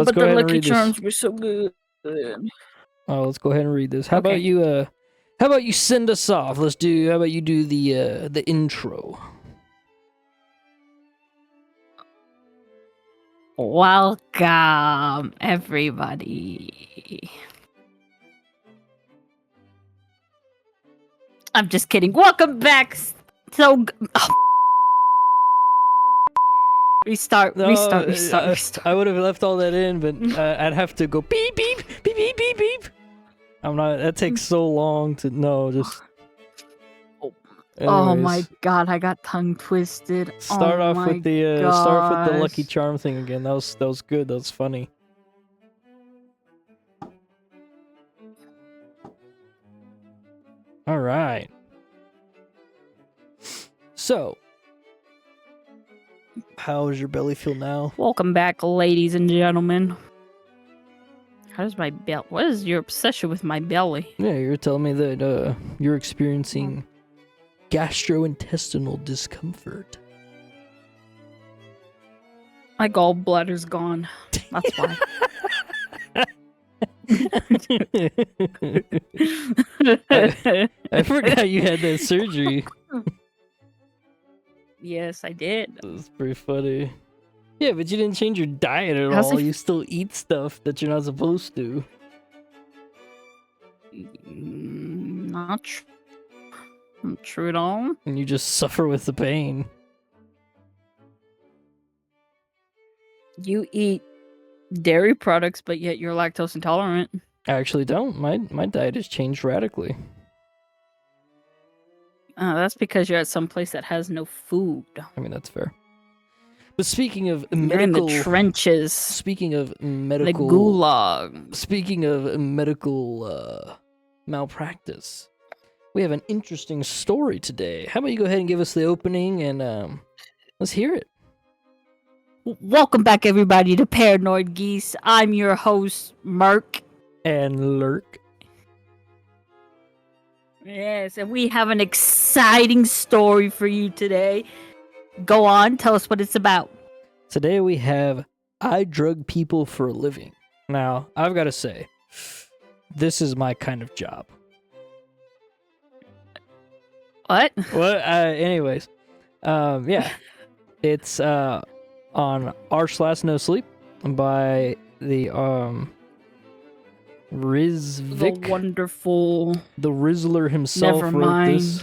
let's But go the ahead and Lucky read this. Charms were so good. Oh, let's go ahead and read this. How Okay. about you send us off? How about you do the intro? Welcome, everybody. I'm just kidding. Welcome back. Restart. I would have left all that in, but I'd have to go beep beep beep beep beep beep. I'm not. That takes so long to know. Just. Oh my god, I got tongue twisted. Start off with the Lucky Charm thing again. That was good. That was funny. All right. So, how does your belly feel now? Welcome back, ladies and gentlemen. How does my belly? What is your obsession with my belly? Yeah, you're telling me that you're experiencing gastrointestinal discomfort. My gallbladder's gone. That's why. I forgot you had that surgery. Yes, I did. That's pretty funny. Yeah, but you didn't change your diet at all. You still eat stuff that you're not supposed to. Not true. Not true at all. And you just suffer with the pain. You eat dairy products, but yet you're lactose intolerant. I actually don't. My diet has changed radically. That's because you're at some place that has no food. I mean, that's fair. But speaking of you're medical... in the trenches. Speaking of medical... The gulag. Speaking of medical malpractice, we have an interesting story today. How about you go ahead and give us the opening and let's hear it. Welcome back, everybody, to Paranoid Geese. I'm your host, Merc. And Lurk. Yes, and we have an exciting story for you today. Go on, tell us what it's about. Today we have I drug people for a living. Now, I've got to say, this is my kind of job. What? What? Anyways, yeah. It's on r/no sleep by the Rizvik. The wonderful. The Rizzler himself Never wrote mind. this.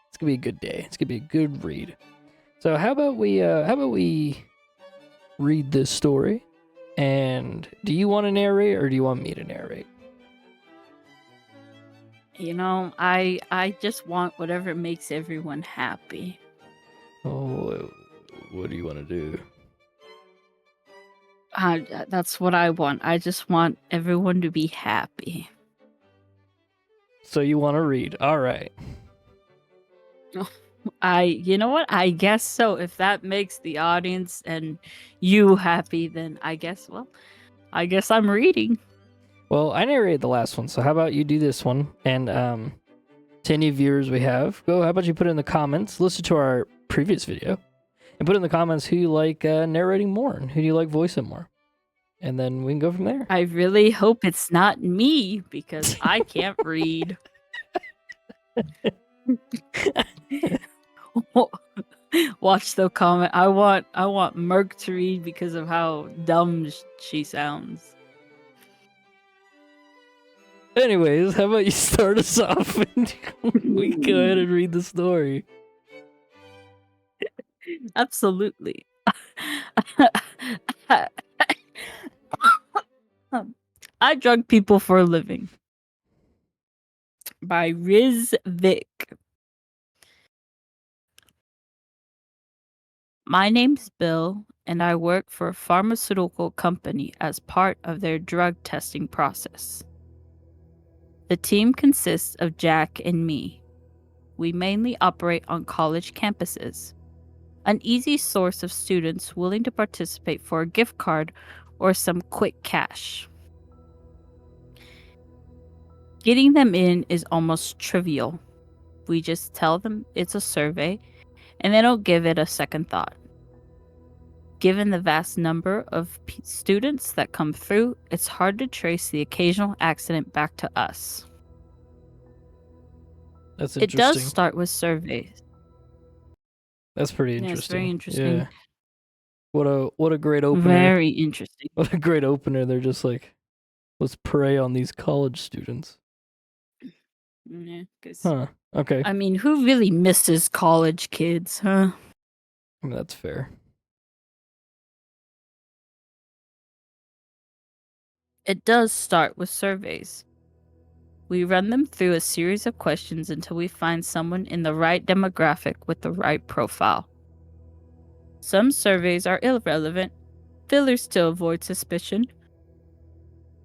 It's gonna be a good day. It's gonna be a good read. So how about we read this story? And do you want to narrate or do you want me to narrate? You know, I just want whatever makes everyone happy. Oh, what do you want to do? That's what I want. I just want everyone to be happy. So you want to read? All right. You know what? I guess so. If that makes the audience and you happy, then I guess I'm reading. Well, I narrated the last one, so how about you do this one? And to any viewers we have, how about you put in the comments, listen to our previous video, and put in the comments who you like narrating more and who do you like voicing more. And then we can go from there. I really hope it's not me because I can't read. Watch the comment. I want Merc to read because of how dumb she sounds. Anyways, how about you start us off and we can go ahead and read the story. Absolutely. I drug people for a living. By Rizvik. My name's Bill, and I work for a pharmaceutical company as part of their drug testing process. The team consists of Jack and me. We mainly operate on college campuses, an easy source of students willing to participate for a gift card or some quick cash. Getting them in is almost trivial. We just tell them it's a survey, and they don't give it a second thought. Given the vast number of students that come through, it's hard to trace the occasional accident back to us. That's It does interesting. start with surveys. That's pretty Yeah, interesting. it's very interesting. Yeah. What a great opener. Very interesting. What a great opener. They're just like, let's prey on these college students. Yeah, 'cause, Huh. Okay. I mean, who really misses college kids, huh? That's fair. It does start with surveys. We run them through a series of questions until we find someone in the right demographic with the right profile. Some surveys are irrelevant, fillers to avoid suspicion.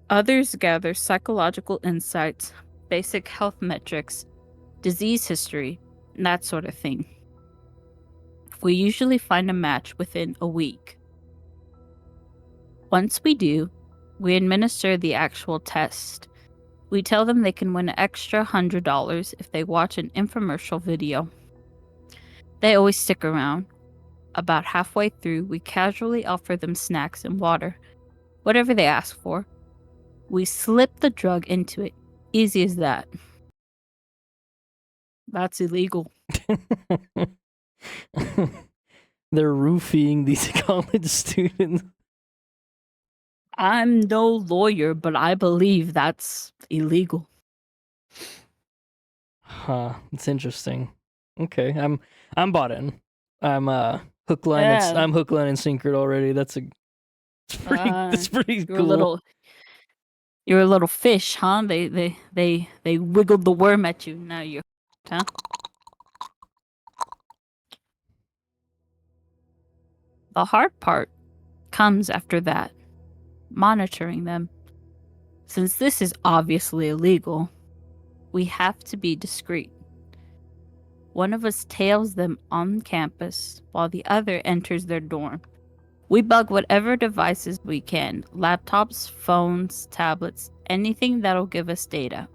Others gather psychological insights, basic health metrics, disease history, and that sort of thing. We usually find a match within a week. Once we do, we administer the actual test. We tell them they can win an extra $100 if they watch an infomercial video. They always stick around. About halfway through, we casually offer them snacks and water, whatever they ask for. We slip the drug into it. Easy as that. That's illegal. They're roofing these college students. I'm no lawyer, but I believe that's illegal. Huh. It's interesting. Okay. I'm bought in. I'm hook line Yeah. I'm hook line and sinkered already. That's pretty cool. You're a little fish, huh? They wiggled the worm at you. Now you're huh? The hard part comes after that. Monitoring them. Since this is obviously illegal, we have to be discreet. One of us tails them on campus while the other enters their dorm. We bug whatever devices we can, laptops, phones, tablets, anything that'll give us data.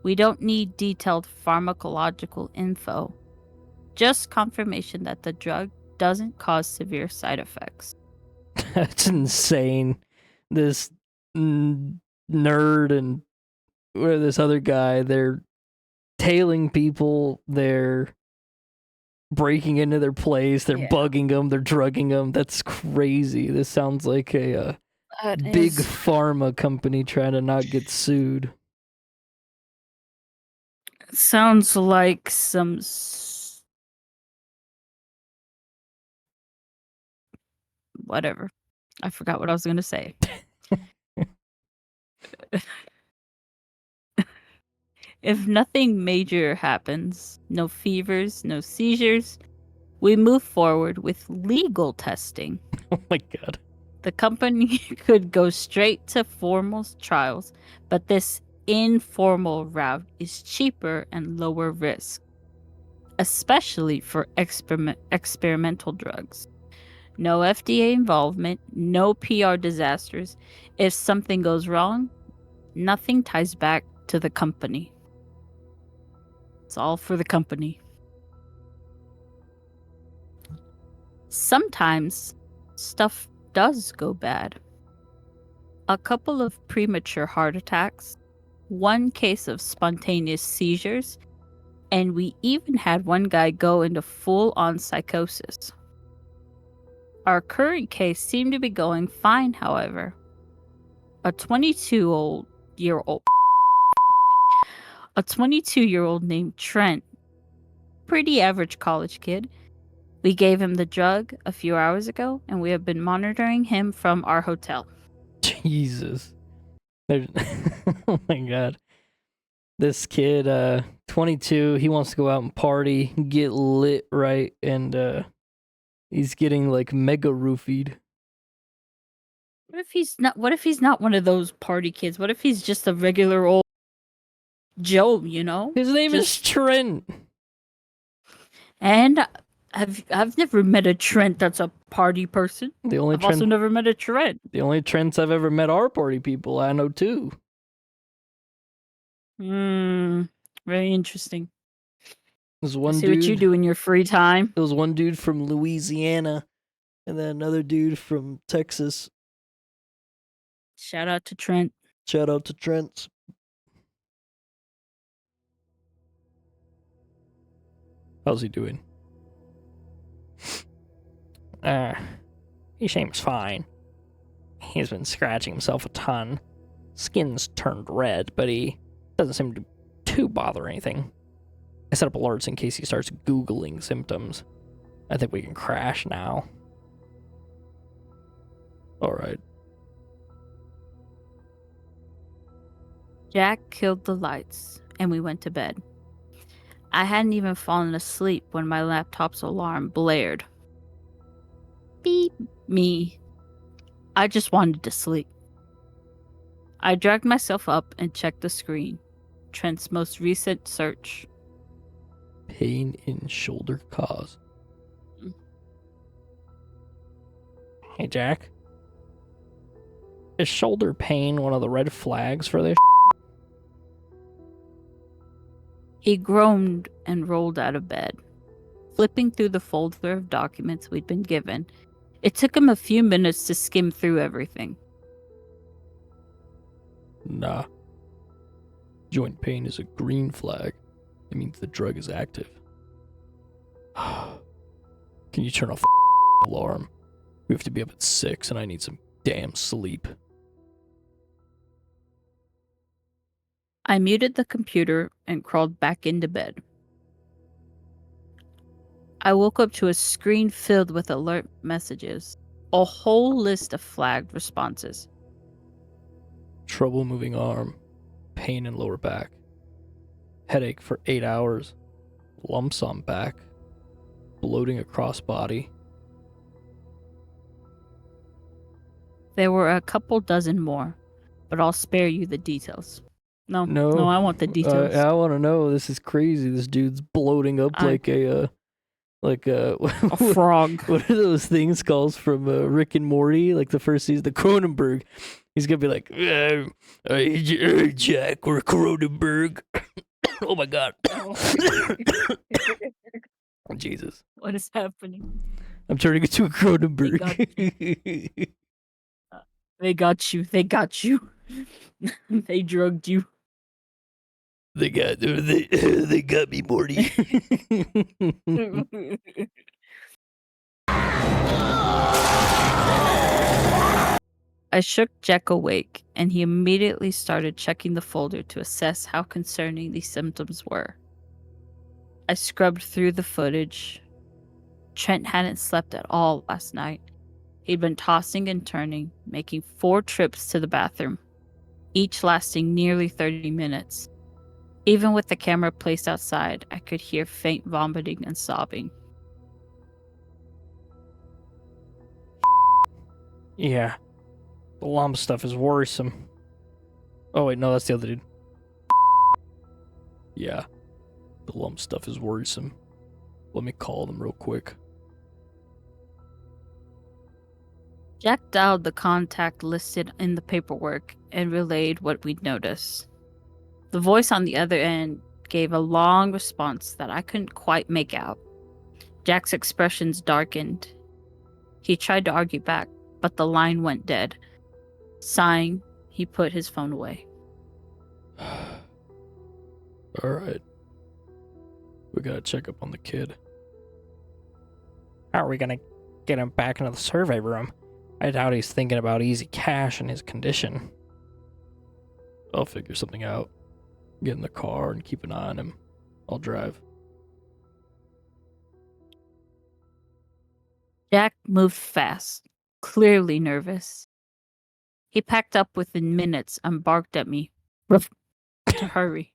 We don't need detailed pharmacological info, just confirmation that the drug doesn't cause severe side effects. That's insane. This nerd and this other guy, they're tailing people, they're breaking into their place, they're bugging them, they're drugging them. That's crazy. This sounds like a big pharma company trying to not get sued. Sounds like some whatever. I forgot what I was going to say. If nothing major happens, no fevers, no seizures, we move forward with legal testing. Oh my god. The company could go straight to formal trials, but this informal route is cheaper and lower risk, especially for experimental drugs. No FDA involvement, no PR disasters. If something goes wrong, nothing ties back to the company. It's all for the company. Sometimes stuff does go bad. A couple of premature heart attacks, one case of spontaneous seizures, and we even had one guy go into full-on psychosis. Our current case seemed to be going fine, however. A 22-year-old named Trent, pretty average college kid. We gave him the drug a few hours ago, and we have been monitoring him from our hotel. Jesus. Oh my god. This kid, 22, he wants to go out and party, get lit, right? And he's getting like mega roofied. What if he's not one of those party kids? What if he's just a regular old Joe, you know? His name is Trent. And I've never met a Trent that's a party person. I've also never met a Trent. The only Trents I've ever met are party people. I know too. Very interesting. There's one See dude. what you do in your free time. There was one dude from Louisiana. And then another dude from Texas. Shout out to Trent. Shout out to Trent. How's he doing? He seems fine. He's been scratching himself a ton. Skin's turned red, but he doesn't seem to too bother anything. I set up alerts in case he starts Googling symptoms. I think we can crash now. Alright. Jack killed the lights, and we went to bed. I hadn't even fallen asleep when my laptop's alarm blared. Beep me. I just wanted to sleep. I dragged myself up and checked the screen. Trent's most recent search. Pain in shoulder cause. Hey, Jack. Is shoulder pain one of the red flags for this? He groaned and rolled out of bed. Flipping through the folder of documents we'd been given, it took him a few minutes to skim through everything. Nah. Joint pain is a green flag. It means the drug is active. Can you turn off the alarm? We have to be up at 6 and I need some damn sleep. I muted the computer and crawled back into bed. I woke up to a screen filled with alert messages, a whole list of flagged responses. Trouble moving arm, pain in lower back, headache for 8 hours, lumps on back, bloating across body. There were a couple dozen more, but I'll spare you the details. No, I want the details. I want to know. This is crazy. This dude's bloating up like a frog. What are those things called from Rick and Morty? Like the first season, the Cronenberg. He's gonna be like, hey, Jack, we're Cronenberg. Oh my god. Jesus. What is happening? I'm turning into a Cronenberg. They got you. They got you. They drugged you. They got me, Morty. I shook Jack awake, and he immediately started checking the folder to assess how concerning these symptoms were. I scrubbed through the footage. Trent hadn't slept at all last night. He'd been tossing and turning, making 4 trips to the bathroom, each lasting nearly 30 minutes. Even with the camera placed outside, I could hear faint vomiting and sobbing. Yeah. The lump stuff is worrisome. Oh wait, no, that's the other dude. Yeah. The lump stuff is worrisome. Let me call them real quick. Jack dialed the contact listed in the paperwork and relayed what we'd noticed. The voice on the other end gave a long response that I couldn't quite make out. Jack's expressions darkened. He tried to argue back, but the line went dead. Sighing, he put his phone away. Alright. We gotta check up on the kid. How are we gonna get him back into the survey room? I doubt he's thinking about easy cash in his condition. I'll figure something out. Get in the car and keep an eye on him. I'll drive. Jack moved fast, clearly nervous. He packed up within minutes and barked at me to hurry.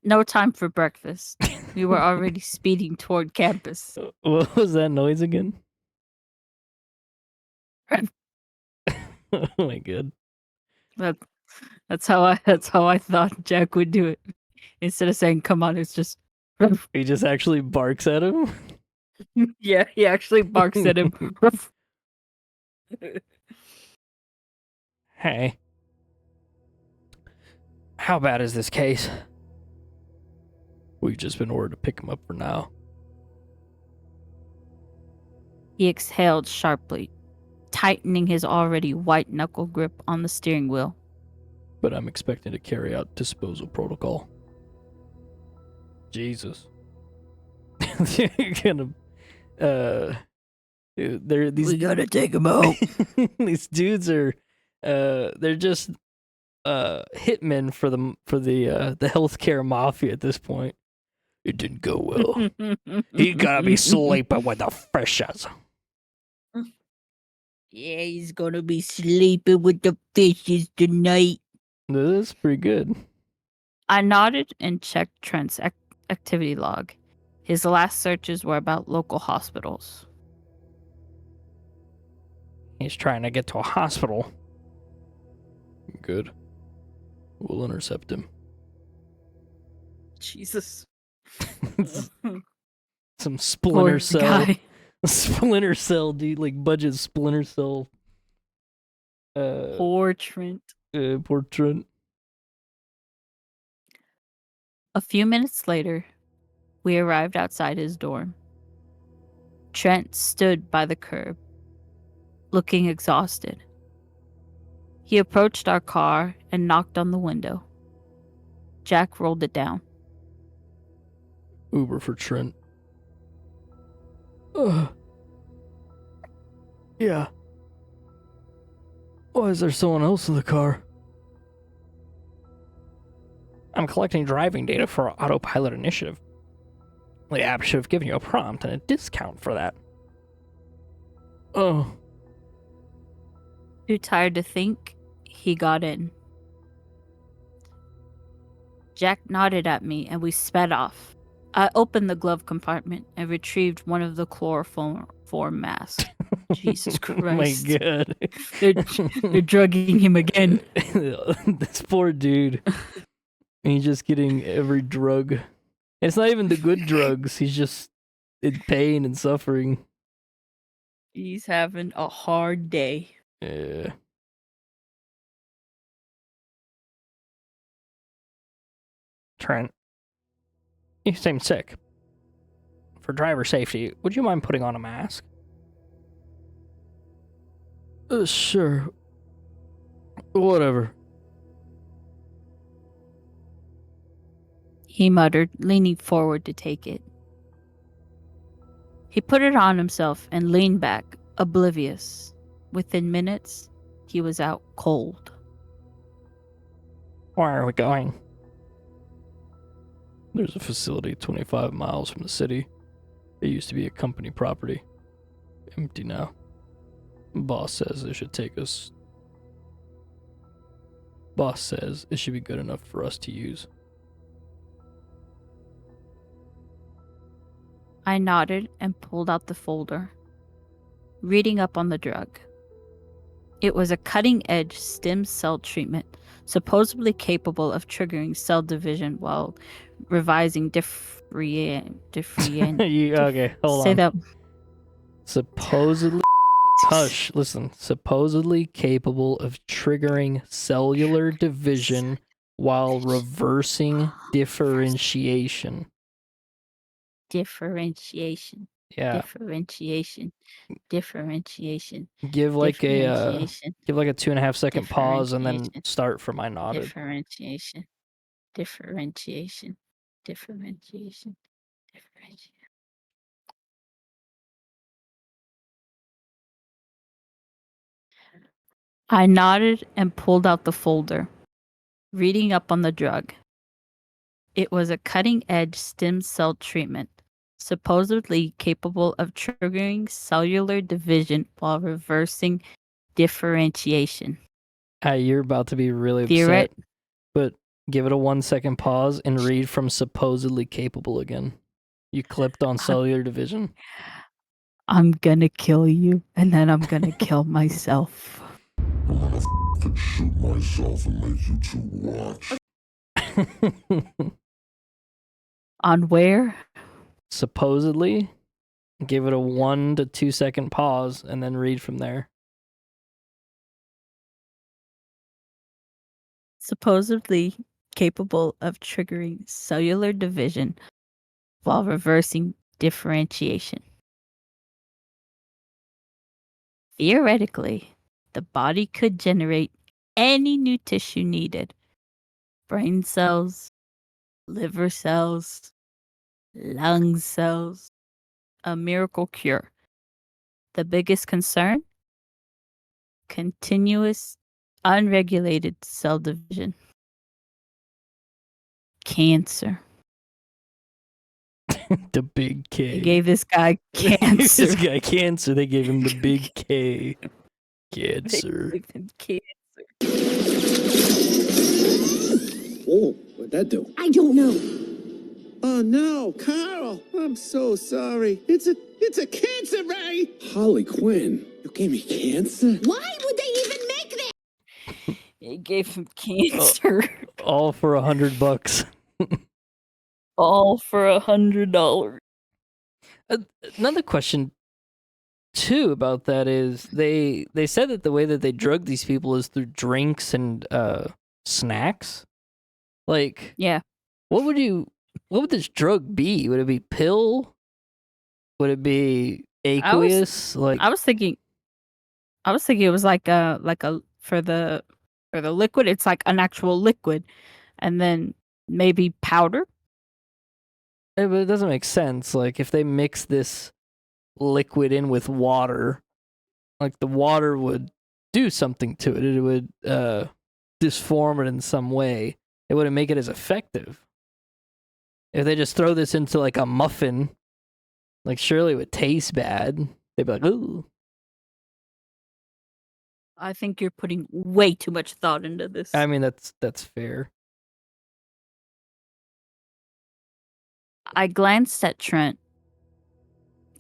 No time for breakfast. We were already speeding toward campus. What was that noise again? Oh my god. That's how I thought Jack would do it. Instead of saying "come on," it's just He just actually barks at him? yeah, he actually barks at him. Hey. How bad is this case? We've just been ordered to pick him up for now. He exhaled sharply, tightening his already white-knuckle grip on the steering wheel. But I'm expecting to carry out disposal protocol. Jesus. You're gonna, these We gotta take him out. these dudes are, they're just hitmen for the healthcare mafia at this point. It didn't go well. He gotta be sleeping with the fishes. Yeah, he's gonna be sleeping with the fishes tonight. That's pretty good. I nodded and checked Trent's activity log. His last searches were about local hospitals. He's trying to get to a hospital. Good. We'll intercept him. Jesus. Some Splinter Poor Cell. guy. Splinter Cell, dude. Like budget Splinter Cell. Poor Trent. Poor Trent. A few minutes later, we arrived outside his dorm. Trent stood by the curb, looking exhausted. He approached our car and knocked on the window. Jack rolled it down. Uber for Trent. Yeah. Why is there someone else in the car? I'm collecting driving data for our autopilot initiative. The app should have given you a prompt and a discount for that. Oh. Too tired to think, he got in. Jack nodded at me and we sped off. I opened the glove compartment and retrieved one of the chloroform masks. Jesus Christ. My God. They're drugging him again. This poor dude. He's just getting every drug. It's not even the good drugs. He's just in pain and suffering. He's having a hard day. Yeah. Trent, you seem sick. For driver safety, would you mind putting on a mask? Sure. Whatever. He muttered, leaning forward to take it. He put it on himself and leaned back, oblivious. Within minutes, he was out cold. Where are we going? There's a facility 25 miles from the city. It used to be a company property. Empty now. Boss says it should take us. Boss says it should be good enough for us to use. I nodded and pulled out the folder, reading up on the drug. It was a cutting-edge stem cell treatment, supposedly capable of triggering cell division while revising Okay, hold Say on. that. Supposedly, hush, listen. Supposedly capable of triggering cellular division while reversing differentiation. Differentiation. Yeah. Differentiation. Give like a Differentiation. give like a 2.5 second pause and then start from I nodded. Differentiation. Differentiation. Differentiation. Differentiation. I nodded and pulled out the folder, reading up on the drug. It was a cutting-edge stem cell treatment, supposedly capable of triggering cellular division while reversing differentiation. You're about to be really upset, but give it a 1 second pause and read from supposedly capable again. You clipped on cellular division. I'm gonna kill you, and then I'm gonna kill myself. I'm gonna f***ing shoot myself and make you two watch. On where? Supposedly, give it a 1 to 2 second pause and then read from there. Supposedly capable of triggering cellular division while reversing differentiation. Theoretically, the body could generate any new tissue needed. Brain cells, liver cells, lung cells. A miracle cure. The biggest concern? Continuous, unregulated cell division. The Cancer. big K. They gave this guy They gave cancer. this guy cancer. They gave him the big K. Cancer. They gave him cancer. Oh, what'd that do? I don't know. Oh no, Carl! I'm so sorry. It's a cancer ray. Holly Quinn, you gave me cancer. Why would they even make this? They gave him cancer. All for $100. All for $100. Another question too about that is they said that the way that they drug these people is through drinks and snacks. Like, Yeah. what would this drug be? Would it be pill? Would it be aqueous? I was thinking it was like a for the liquid, it's like an actual liquid, and then maybe powder. But it doesn't make sense. Like, if they mix this liquid in with water, like the water would do something to it. It would disform it in some way. It wouldn't make it as effective. If they just throw this into like a muffin, like surely it would taste bad. They'd be like, ooh. I think you're putting way too much thought into this. I mean, that's fair. I glanced at Trent.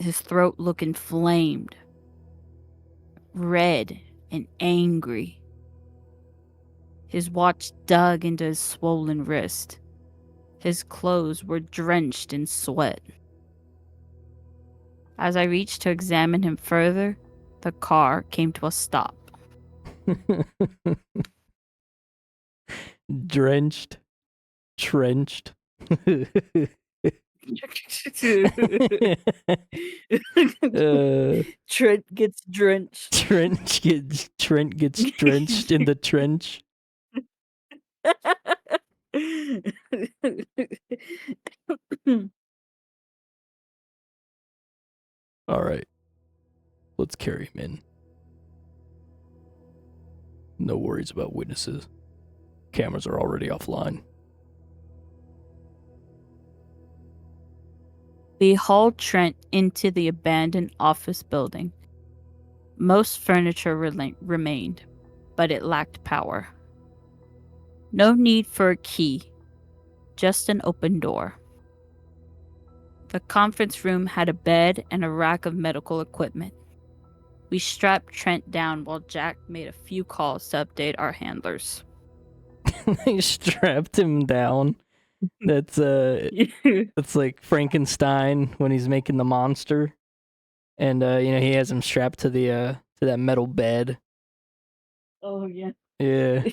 His throat looked inflamed, red and angry. His watch dug into his swollen wrist. His clothes were drenched in sweat. As I reached to examine him further, the car came to a stop. Drenched, trenched. Trent gets drenched. Trent gets drenched in the trench. All right, let's carry him in. No worries about witnesses. Cameras are already offline. We hauled Trent into the abandoned office building. Most furniture remained, but it lacked power. No need for a key, just an open door. The conference room had a bed and a rack of medical equipment. We strapped Trent down while Jack made a few calls to update our handlers. They strapped him down. That's like Frankenstein when he's making the monster, and he has him strapped to the to that metal bed. Oh yeah. Yeah.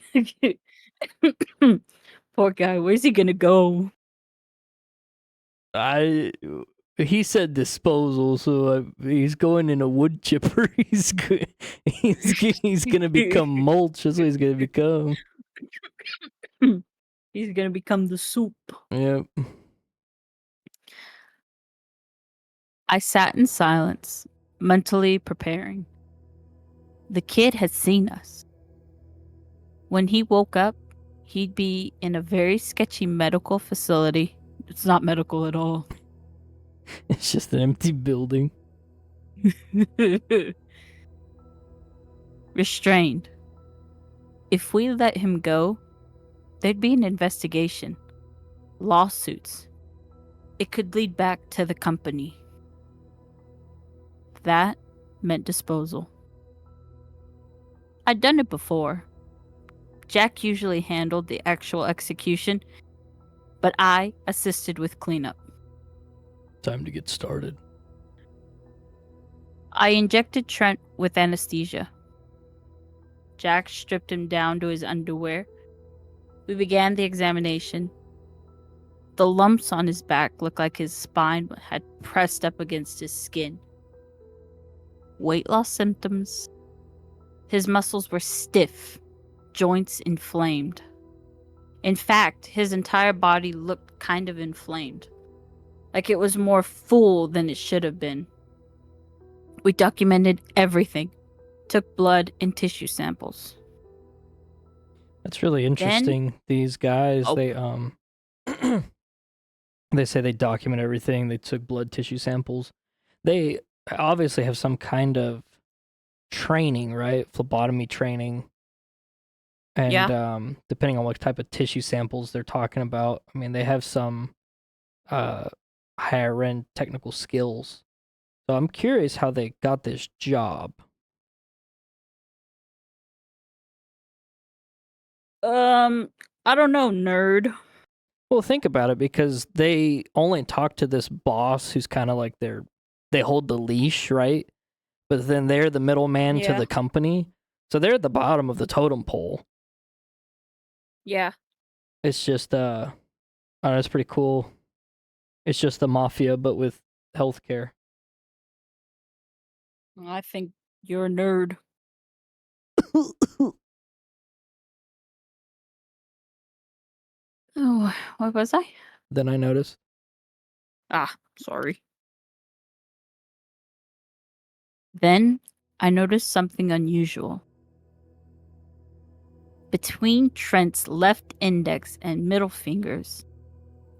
Poor guy, where's he gonna go? He said disposal, so he's going in a wood chipper. He's gonna become mulch. That's what he's gonna become. He's gonna become the soup. Yep. I sat in silence, mentally preparing. The kid had seen us. When he woke up, he'd be in a very sketchy medical facility. It's not medical at all. It's just an empty building. Restrained. If we let him go, there'd be an investigation, lawsuits. It could lead back to the company. That meant disposal. I'd done it before. Jack usually handled the actual execution, but I assisted with cleanup. Time to get started. I injected Trent with anesthesia. Jack stripped him down to his underwear. We began the examination. The lumps on his back looked like his spine had pressed up against his skin. Weight loss symptoms His muscles were stiff, joints inflamed. In fact, his entire body looked kind of inflamed, like it was more full than it should have been. We documented everything, took blood and tissue samples. That's really interesting. These guys, Oh. they they say they document everything. They took blood tissue samples. They obviously have some kind of training, right? Phlebotomy training. And depending on what type of tissue samples they're talking about, I mean, they have some higher end technical skills. So I'm curious how they got this job. I don't know, nerd. Well, think about it, because they only talk to this boss who's kind of like they hold the leash, right? But then they're the middleman to Yeah. the company. So they're at the bottom of the totem pole. Yeah. It's just I don't know, it's pretty cool. It's just the mafia but with healthcare. I think you're a nerd. Oh, what was I? Then I noticed. Ah, sorry. Then I noticed something unusual. Between Trent's left index and middle fingers,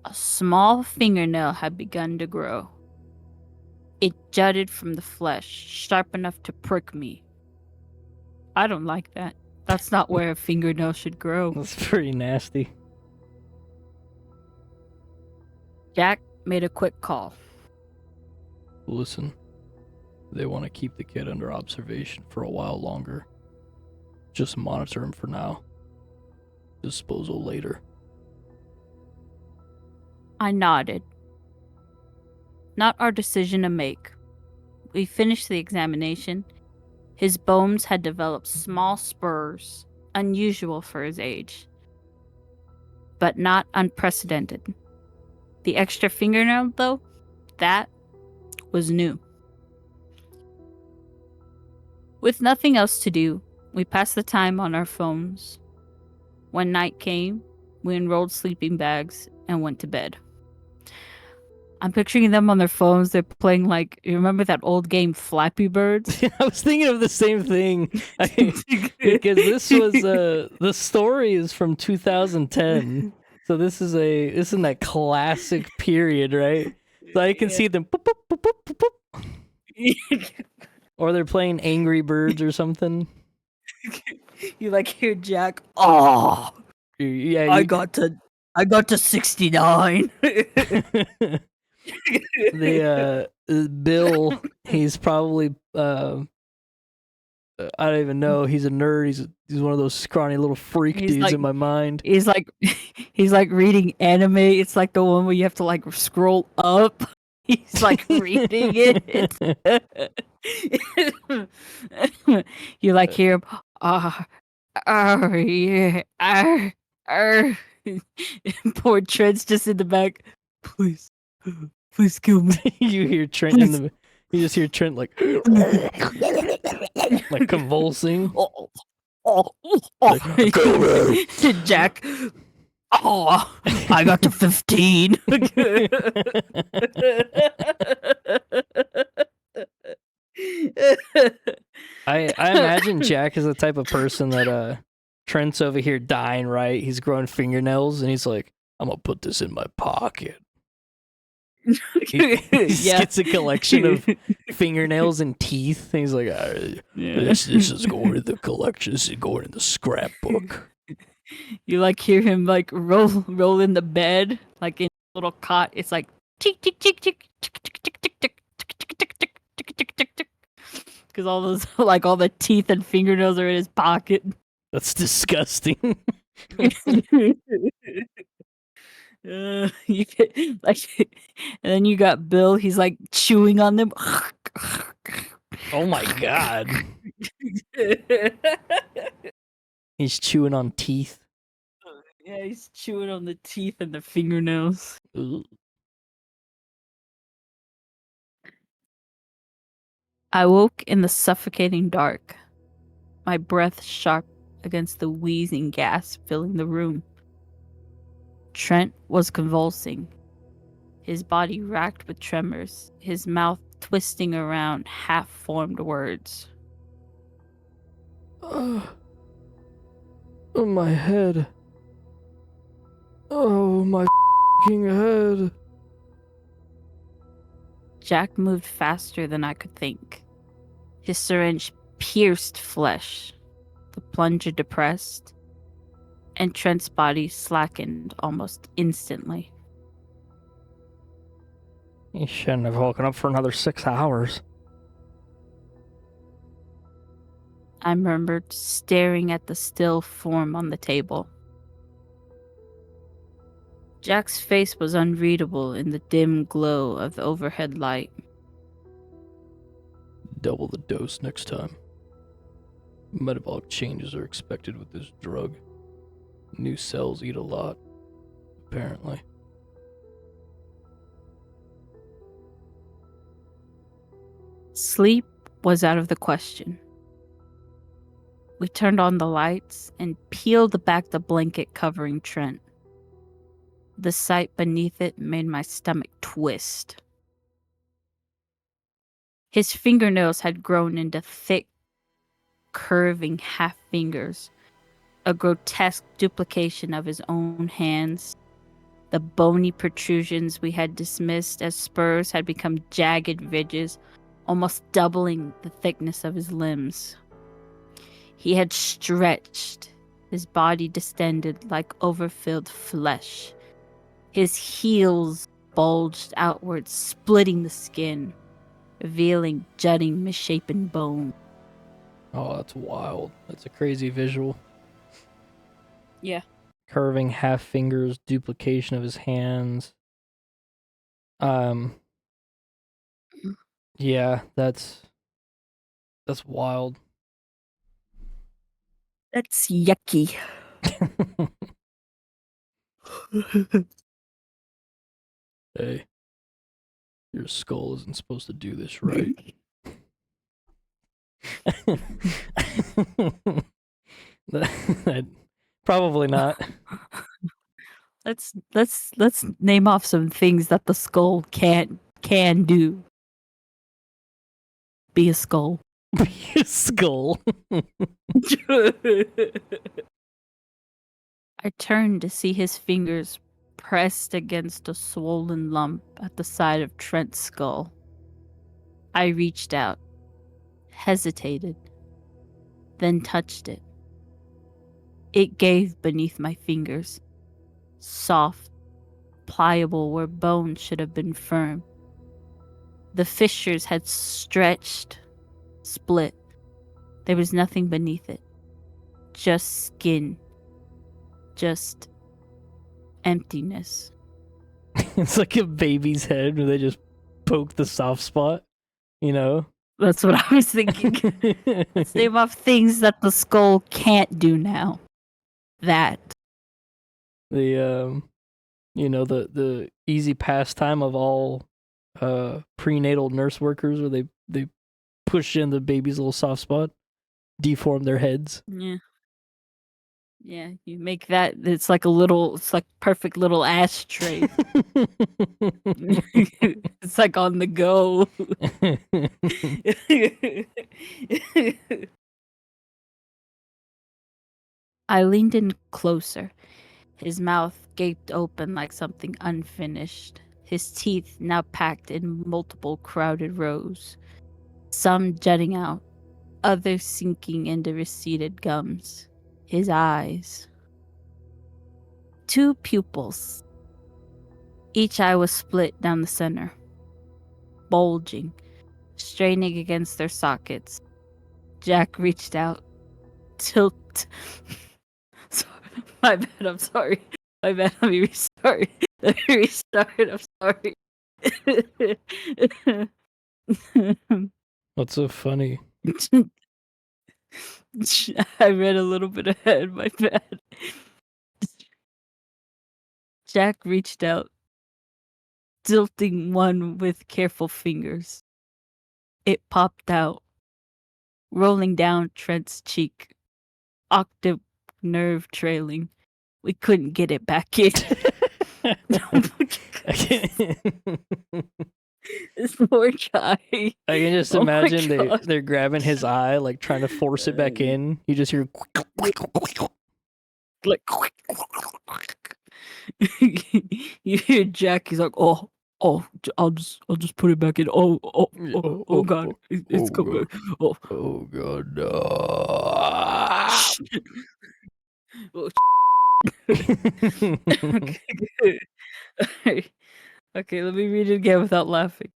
a small fingernail had begun to grow. It jutted from the flesh, sharp enough to prick me. I don't like that. That's not where a fingernail should grow. That's pretty nasty. Jack made a quick call. Listen, they want to keep the kid under observation for a while longer. Just monitor him for now. Disposal later. I nodded. Not our decision to make. We finished the examination. His bones had developed small spurs, unusual for his age, but not unprecedented. The extra fingernail, though, that was new. With nothing else to do, we passed the time on our phones. When night came, we enrolled sleeping bags and went to bed. I'm picturing them on their phones. They're playing, like, you remember that old game Flappy Bird? I was thinking of the same thing. Because this was the story is from 2010. So this is in that classic period, right? So I can see them boop, boop, boop, boop, boop, boop. Or they're playing Angry Birds or something. You like hear Jack, oh, Yeah, I got to 69. the Bill, he's probably I don't even know. He's a nerd. He's one of those scrawny little freak He's dudes like- in my mind. He's like reading anime. It's like the one where you have to like scroll up. He's like reading it. You like hear him, yeah, Poor Trent's just in the back. Please kill me. You hear Trent in the. You just hear Trent like like convulsing. Jack. Oh, I got to 15. I imagine Jack is the type of person that Trent's over here dying, right? He's growing fingernails and he's like, I'm gonna put this in my pocket. He gets a collection of fingernails and teeth. And he's like, this is going in the collection. This is going in the scrapbook. You like hear him like roll in the bed, like in a little cot. It's like tick tick tick tick tick tick tick tick tick tick tick tick tick tick tick tick, because all those like all the teeth and fingernails are in his pocket. That's disgusting. You get, like, and then you got Bill. He's like chewing on them. Oh my god. He's chewing on teeth. Yeah, he's chewing on the teeth and the fingernails. Ugh. I woke in the suffocating dark. my breath sharp against the wheezing gas filling the room. Trent was convulsing, his body racked with tremors, his mouth twisting around half-formed words. Oh, my head. Oh, my f***ing head. Jack moved faster than I could think. His syringe pierced flesh, the plunger depressed, and Trent's body slackened almost instantly. You shouldn't have woken up for another 6 hours. I murmured, staring at the still form on the table. Jack's face was unreadable in the dim glow of the overhead light. Double the dose next time. Metabolic changes are expected with this drug. New cells eat a lot, apparently. Sleep was out of the question. We turned on the lights and peeled back the blanket covering Trent. The sight beneath it made my stomach twist. His fingernails had grown into thick, curving half fingers, a grotesque duplication of his own hands. The bony protrusions we had dismissed as spurs had become jagged ridges, almost doubling the thickness of his limbs. He had stretched, his body distended like overfilled flesh. His heels bulged outward, splitting the skin, revealing jutting, misshapen bone. Oh, that's wild. That's a crazy visual. Yeah. Curving half fingers, duplication of his hands. Yeah, that's wild. That's yucky. Hey, your skull isn't supposed to do this, right? Probably not. Let's name off some things that the skull can do. Be a skull. Be a skull. I turned to see his fingers pressed against a swollen lump at the side of Trent's skull. I reached out, hesitated, then touched it. It gave beneath my fingers, soft, pliable where bone should have been firm. The fissures had stretched, split. There was nothing beneath it. Just skin. Just emptiness. It's like a baby's head where they just poke the soft spot, you know? That's what I was thinking. Let's name off things that the skull can't do now. That. The the easy pastime of all prenatal nurse workers where they push in the baby's little soft spot, deform their heads. Yeah. Yeah, you make that, it's like perfect little ashtray. It's like on the go. I leaned in closer. His mouth gaped open like something unfinished. His teeth now packed in multiple crowded rows. Some jutting out, others sinking into receded gums. His eyes. 2 pupils. Each eye was split down the center, bulging, straining against their sockets. Jack reached out, tilt. My bad, I'm sorry. My bad, let me restart. I'm sorry. What's so funny? I read a little bit ahead, my bad. Jack reached out, tilting one with careful fingers. It popped out, rolling down Trent's cheek, octave nerve trailing. We couldn't get it back in. This poor guy. I can just Oh my imagine God. they're grabbing his eye, like trying to force it back in. You just hear. Like, you hear Jack. He's like, "Oh, I'll just put it back in. Oh God, it's coming. Oh, Oh god, no. oh okay, good. Alright. Okay, let me read it again without laughing.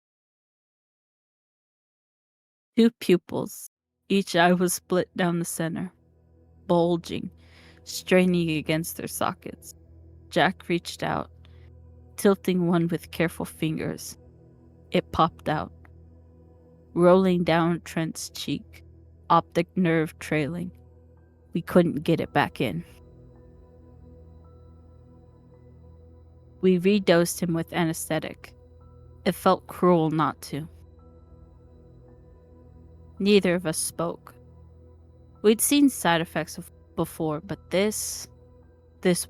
2 pupils. Each eye was split down the center, bulging, straining against their sockets. Jack reached out, tilting one with careful fingers. It popped out, rolling down Trent's cheek, optic nerve trailing. We couldn't get it back in. We redosed him with anesthetic. It felt cruel not to. Neither of us spoke. We'd seen side effects before, but this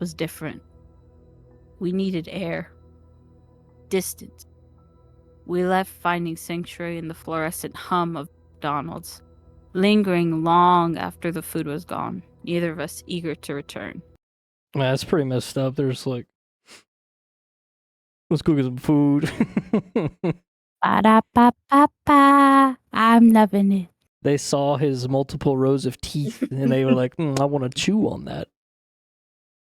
was different. We needed air. Distance. We left, finding sanctuary in the fluorescent hum of McDonald's, lingering long after the food was gone, neither of us eager to return. Man, that's pretty messed up. There's like, let's go get some food. Ba-da-ba-ba-ba. I'm loving it. They saw his multiple rows of teeth and they were like, I want to chew on that.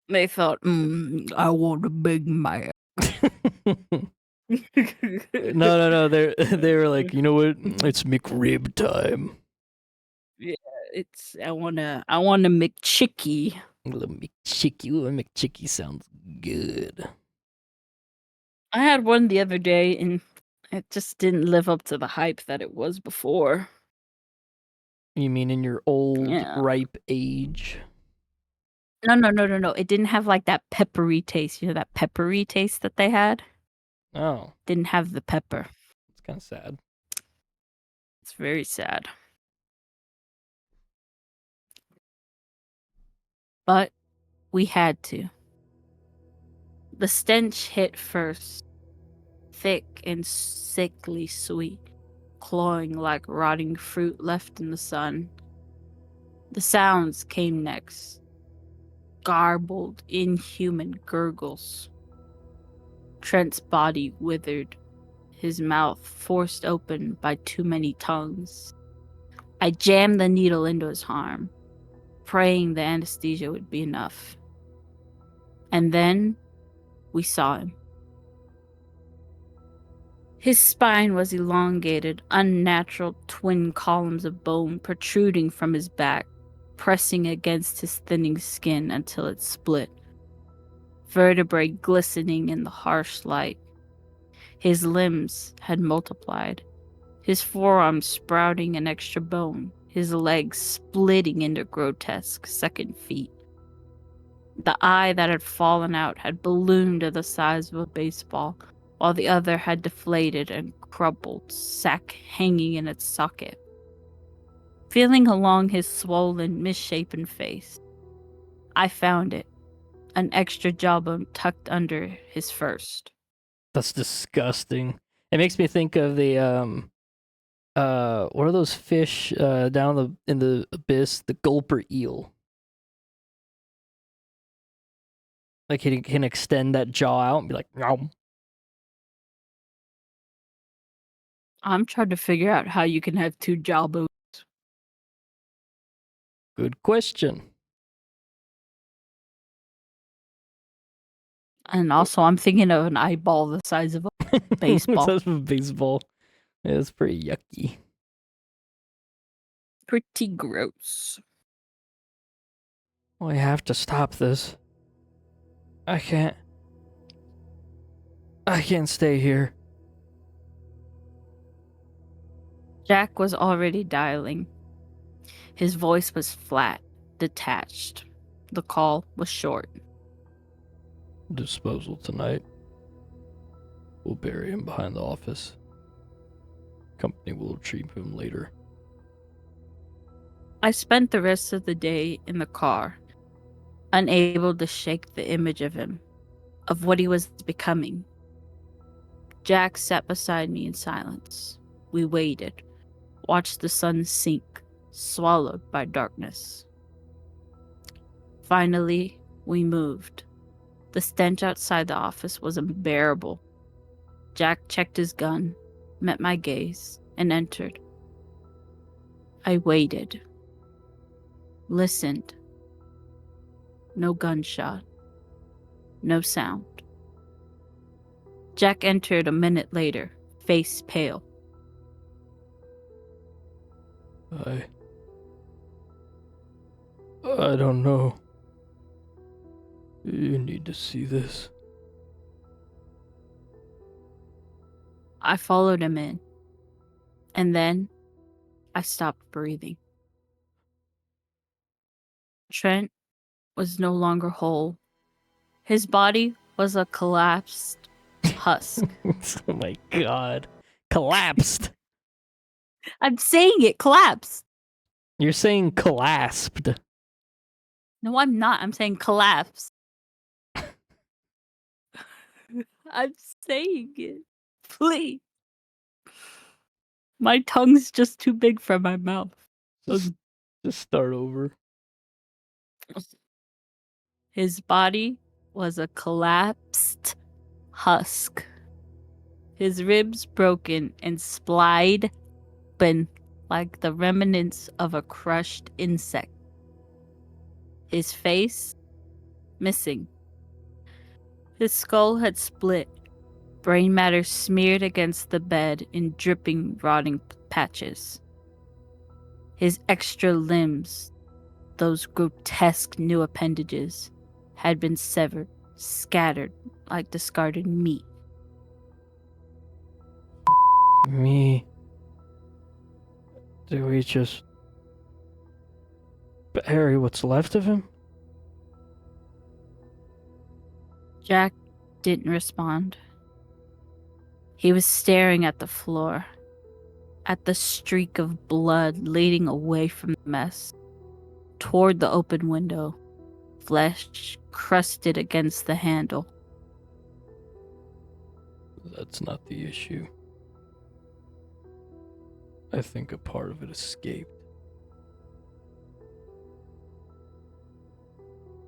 They thought, I want a Big Mac. No. They were like, you know what? It's McRib time. It's I wanna McChicky. A little McChicky. Ooh, a McChicky sounds good. I had one the other day and it just didn't live up to the hype that it was before. You mean in your old, Yeah. ripe age? No. It didn't have like that peppery taste. You know that peppery taste that they had? Oh, Didn't have the pepper. it's kind of sad. It's very sad. But we had to. The stench hit first, thick and sickly sweet, cloying like rotting fruit left in the sun. The sounds came next, garbled, inhuman gurgles. Trent's body withered, his mouth forced open by too many tongues. I jammed the needle into his arm, praying the anesthesia would be enough. And then we saw him. His spine was elongated, unnatural twin columns of bone protruding from his back, pressing against his thinning skin until it split. Vertebrae glistening in the harsh light. His limbs had multiplied, his forearms sprouting an extra bone, his legs splitting into grotesque second feet. The eye that had fallen out had ballooned to the size of a baseball, while the other had deflated and crumpled, sack hanging in its socket. Feeling along his swollen, misshapen face, I found it, an extra jawbone tucked under his first. That's disgusting. It makes me think of the what are those fish down in the abyss? The gulper eel. Like he can extend that jaw out and be like, "Meow." I'm trying to figure out how you can have 2 jawbones. Good question. And also, I'm thinking of an eyeball the size of a baseball. Size of a baseball. Yeah, it's pretty yucky. Pretty gross. We have to stop this. I can't stay here. Jack was already dialing. His voice was flat, detached. The call was short. Disposal tonight. We'll bury him behind the office. Company will retrieve him later. I spent the rest of the day in the car, unable to shake the image of him, of what he was becoming. Jack sat beside me in silence. We waited, watched the sun sink, swallowed by darkness. Finally, we moved. The stench outside the office was unbearable. Jack checked his gun, met my gaze, and entered. I waited. Listened. No gunshot. No sound. Jack entered a minute later, face pale. I don't know. You need to see this. I followed him in. And then I stopped breathing. Trent was no longer whole. His body was a collapsed husk. Oh my god. Collapsed. I'm saying it collapsed. You're saying clasped. No, I'm not. I'm saying collapse. I'm saying it. Please. My tongue's just too big for my mouth. Just start over. His body was a collapsed husk. His ribs broken and splied open like the remnants of a crushed insect. His face missing. His skull had split, brain matter smeared against the bed in dripping, rotting patches. His extra limbs, those grotesque new appendages, had been severed, scattered like discarded meat. Me. Do we just bury what's left of him? Jack didn't respond. He was staring at the floor, at the streak of blood leading away from the mess, toward the open window, flesh crusted against the handle. That's not the issue. I think a part of it escaped.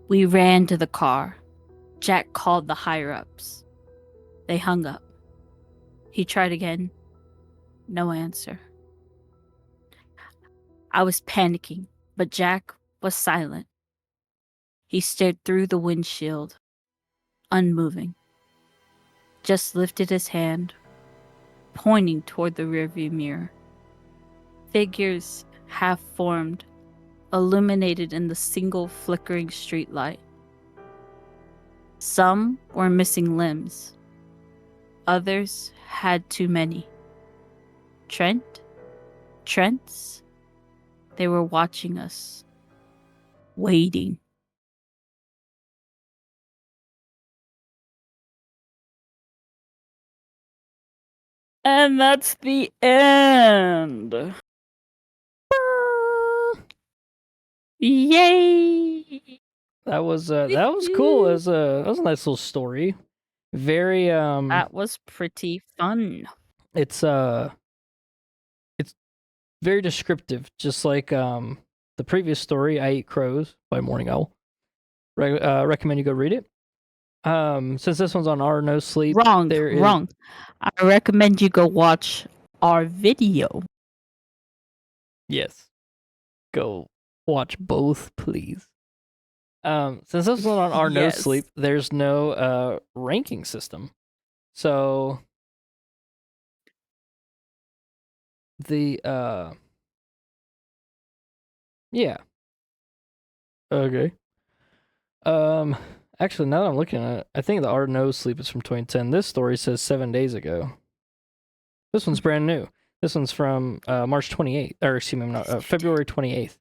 We ran to the car. Jack called the higher-ups. They hung up. He tried again. No answer. I was panicking, but Jack was silent. He stared through the windshield, unmoving. Just lifted his hand, pointing toward the rearview mirror. Figures half-formed, illuminated in the single flickering streetlight. Some were missing limbs. Others had too many. Trents, they were watching us, waiting. And that's the end. Yay! That was cool. That was a nice little story. Very That was pretty fun. it's very descriptive, just like the previous story, I Eat Crows by Morning Owl. Recommend you go read it. Since this one's on our No Sleep, Wrong. I recommend you go watch our video. Yes. Go watch both, please. Since this one's on our No Yes. Sleep, there's no ranking system. So the yeah. Okay. Actually, now that I'm looking at it, I think the Our No Sleep is from 2010. This story says 7 days ago. This one's brand new. This one's from March 28th, or excuse me, not, February 28th.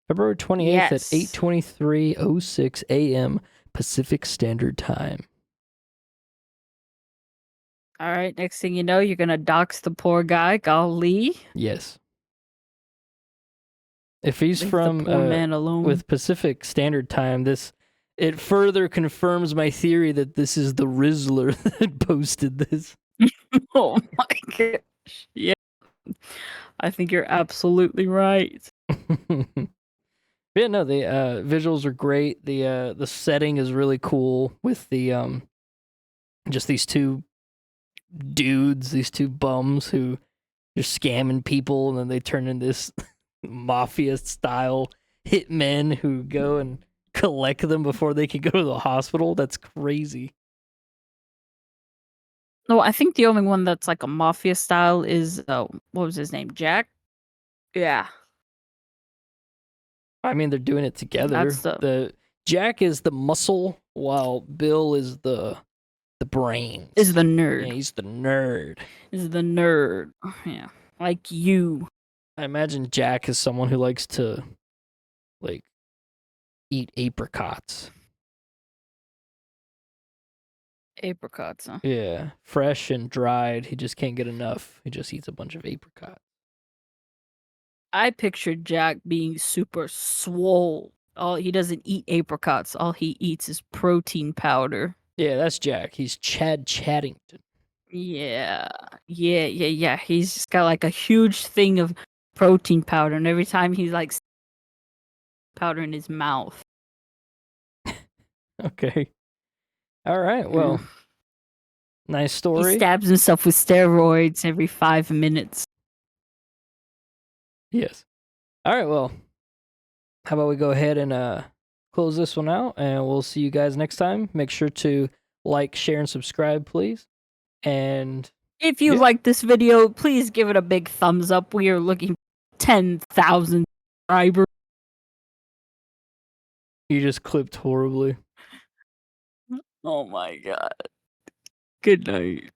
February 28th Yes. at 8:23:06 a.m. Pacific Standard Time. All right, next thing you know, you're gonna dox the poor guy, golly. Yes. If he's Leave from the poor man alone. with Pacific Standard Time, it further confirms my theory that this is the Rizzler that posted this. Oh my gosh. Yeah. I think you're absolutely right. Yeah, no, the visuals are great. The setting is really cool with the just these two dudes, these two bums who are scamming people, and then they turn into this mafia style hitmen who go and collect them before they can go to the hospital. That's crazy. No, I think the only one that's like a mafia style is what was his name? Jack? Yeah. I mean, they're doing it together. That's The Jack is the muscle, while Bill is the brains. is the nerd. Yeah, he's the nerd. Is the nerd. Yeah. Like you. I imagine Jack is someone who likes to like eat apricots. Apricots, huh? Yeah, fresh and dried. He just can't get enough. He just eats a bunch of apricots. I pictured Jack being super swole. He doesn't eat apricots. All he eats is protein powder. Yeah, that's Jack. He's Chad Chaddington. Yeah. He's just got like a huge thing of protein powder, and every time he's like powder in his mouth. Okay. All right. Well, nice He story. stabs himself with steroids every 5 minutes. Yes. All right. Well, how about we go ahead and close this one out, and we'll see you guys next time. Make sure to like, share, and subscribe, please. And If you Yeah. like this video, please give it a big thumbs up. We are looking for 10,000 subscribers. you just clipped horribly. Oh my god. Good night.